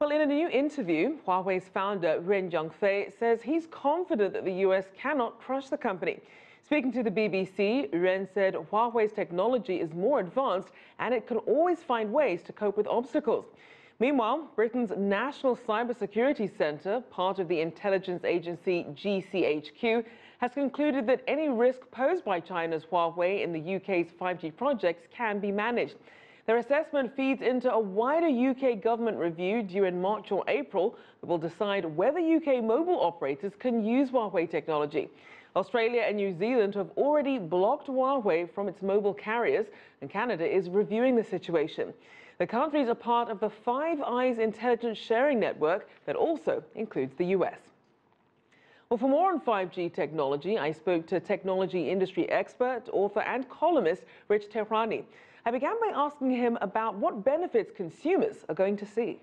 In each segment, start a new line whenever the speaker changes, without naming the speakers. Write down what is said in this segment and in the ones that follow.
Well, in a new interview, Huawei's founder Ren Zhengfei says he's confident that the US cannot crush the company. Speaking to the BBC, Ren said Huawei's technology is more advanced and it can always find ways to cope with obstacles. Meanwhile, Britain's National Cybersecurity Centre, part of the intelligence agency GCHQ, has concluded that any risk posed by China's Huawei in the UK's 5G projects can be managed. Their assessment feeds into a wider UK government review due in March or April that will decide whether UK mobile operators can use Huawei technology. Australia and New Zealand have already blocked Huawei from its mobile carriers, and Canada is reviewing the situation. The countries are part of the Five Eyes intelligence sharing network that also includes the US. Well, for more on 5G technology, I spoke to technology industry expert, author and columnist Rich Tehrani. I began by asking him about what benefits consumers are going to see.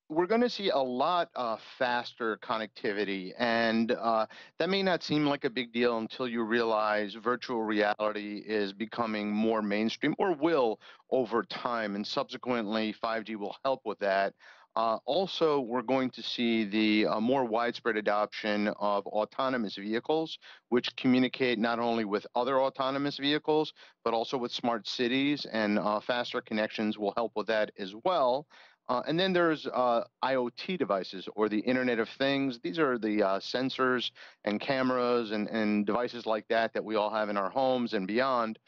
We're going to see a lot faster connectivity, and that may not seem like a big deal until you realize virtual reality is becoming more mainstream, or will over time, and subsequently 5G will help with that. Also, we're going to see the more widespread adoption of autonomous vehicles, which communicate not only with other autonomous vehicles, but also with smart cities, and faster connections will help with that as well. And then there's IoT devices, or the Internet of Things. These are the sensors and cameras and devices like that that we all have in our homes and beyond.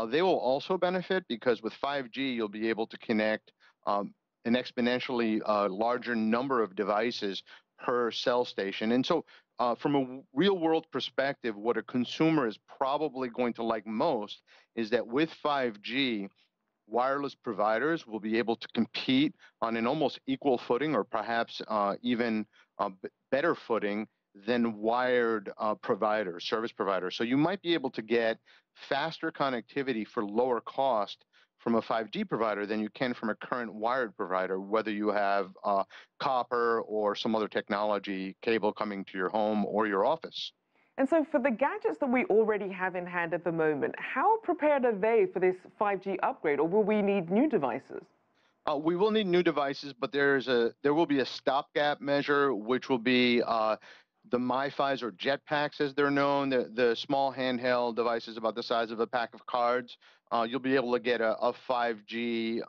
They will also benefit because with 5G, you'll be able to connect an exponentially larger number of devices per cell station. And so from a real world perspective, what a consumer is probably going to like most is that with 5G, wireless providers will be able to compete on an almost equal footing, or perhaps even better footing than wired providers, service providers. So you might be able to get faster connectivity for lower cost from a 5G provider than you can from a current wired provider, whether you have copper or some other technology cable coming to your home or your office.
And so for the gadgets that we already have in hand at the moment, how prepared are they for this 5G upgrade, or will we need new devices?
We will need new devices, but there will be a stopgap measure, which will be the MiFis, or jetpacks as they're known, the small handheld devices about the size of a pack of cards. You'll be able to get a 5G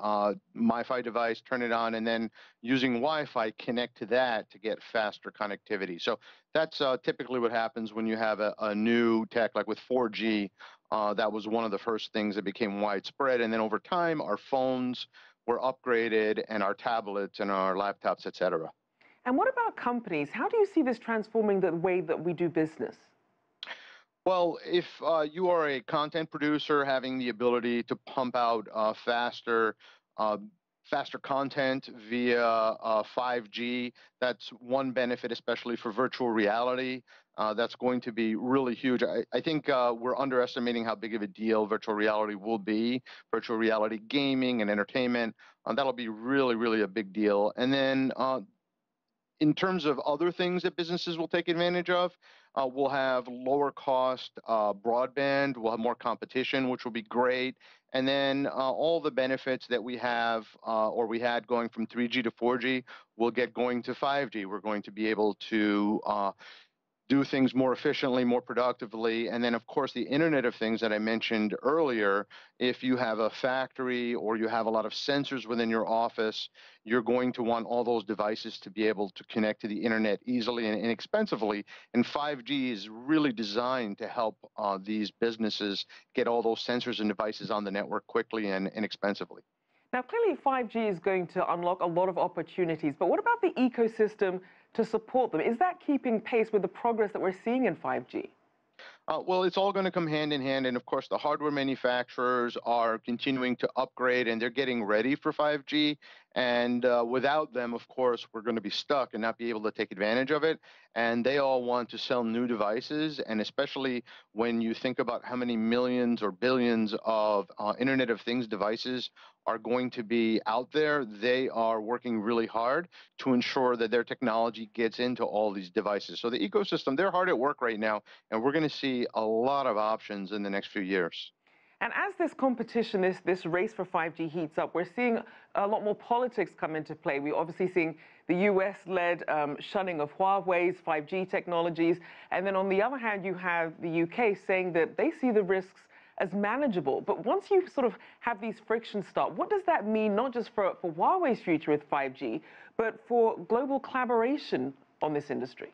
MiFi device, turn it on, and then using Wi-Fi connect to that to get faster connectivity. So that's typically what happens when you have a new tech, like with 4G. That was one of the first things that became widespread. And then over time, our phones were upgraded, and our tablets and our laptops, et cetera.
And what about companies? How do you see this transforming the way that we do business?
Well, if you are a content producer, having the ability to pump out uh, faster content via 5G, that's one benefit, especially for virtual reality. That's going to be really huge. I think we're underestimating how big of a deal virtual reality will be. Virtual reality gaming and entertainment, that'll be really, really a big deal. And then in terms of other things that businesses will take advantage of, we'll have lower cost broadband, we'll have more competition, which will be great. And then all the benefits that we have or we had going from 3G to 4G, we'll get going to 5G. We're going to be able to do things more efficiently, more productively. And then, of course, the Internet of Things that I mentioned earlier, if you have a factory or you have a lot of sensors within your office, you're going to want all those devices to be able to connect to the Internet easily and inexpensively. And 5G is really designed to help these businesses get all those sensors and devices on the network quickly and inexpensively.
Now, clearly 5G is going to unlock a lot of opportunities, but what about the ecosystem to support them? Is that keeping pace with the progress that we're seeing in 5G?
Well, it's all going to come hand in hand. And of course, the hardware manufacturers are continuing to upgrade, and they're getting ready for 5G. And without them, of course, we're going to be stuck and not be able to take advantage of it. And they all want to sell new devices. And especially when you think about how many millions or billions of Internet of Things devices are going to be out there, they are working really hard to ensure that their technology gets into all these devices. So the ecosystem, they're hard at work right now, and we're going to see a lot of options in the next few years.
And as this competition, this race for 5G heats up, we're seeing a lot more politics come into play. We're obviously seeing the US-led shunning of Huawei's 5G technologies. And then on the other hand, you have the UK saying that they see the risks as manageable. But once you sort of have these frictions start, what does that mean, not just for Huawei's future with 5G, but for global collaboration on this industry?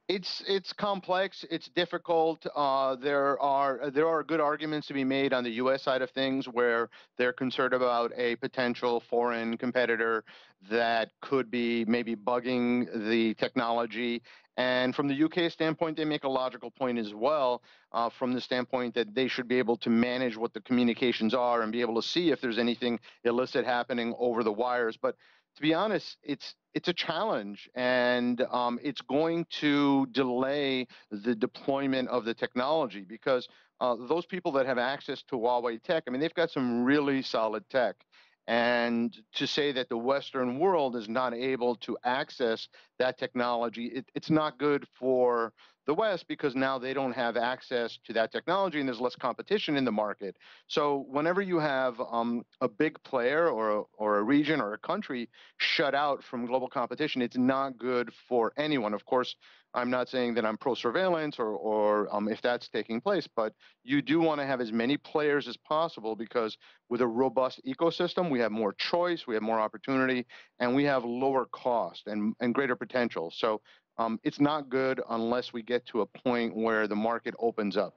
It's complex. It's difficult. There are good arguments to be made on the U.S. side of things where they're concerned about a potential foreign competitor that could be maybe bugging the technology. And from the UK standpoint, they make a logical point as well, from the standpoint that they should be able to manage what the communications are and be able to see if there's anything illicit happening over the wires. But to be honest, it's a challenge, and it's going to delay the deployment of the technology because those people that have access to Huawei tech, I mean, they've got some really solid tech. And to say that the Western world is not able to access that technology, it's not good for the West because now they don't have access to that technology and there's less competition in the market. So whenever you have a big player or a region or a country shut out from global competition, it's not good for anyone. Of course, I'm not saying that I'm pro-surveillance or if that's taking place, but you do want to have as many players as possible because with a robust ecosystem, we have more choice, we have more opportunity, and we have lower cost and greater potential. So it's not good unless we get to a point where the market opens up.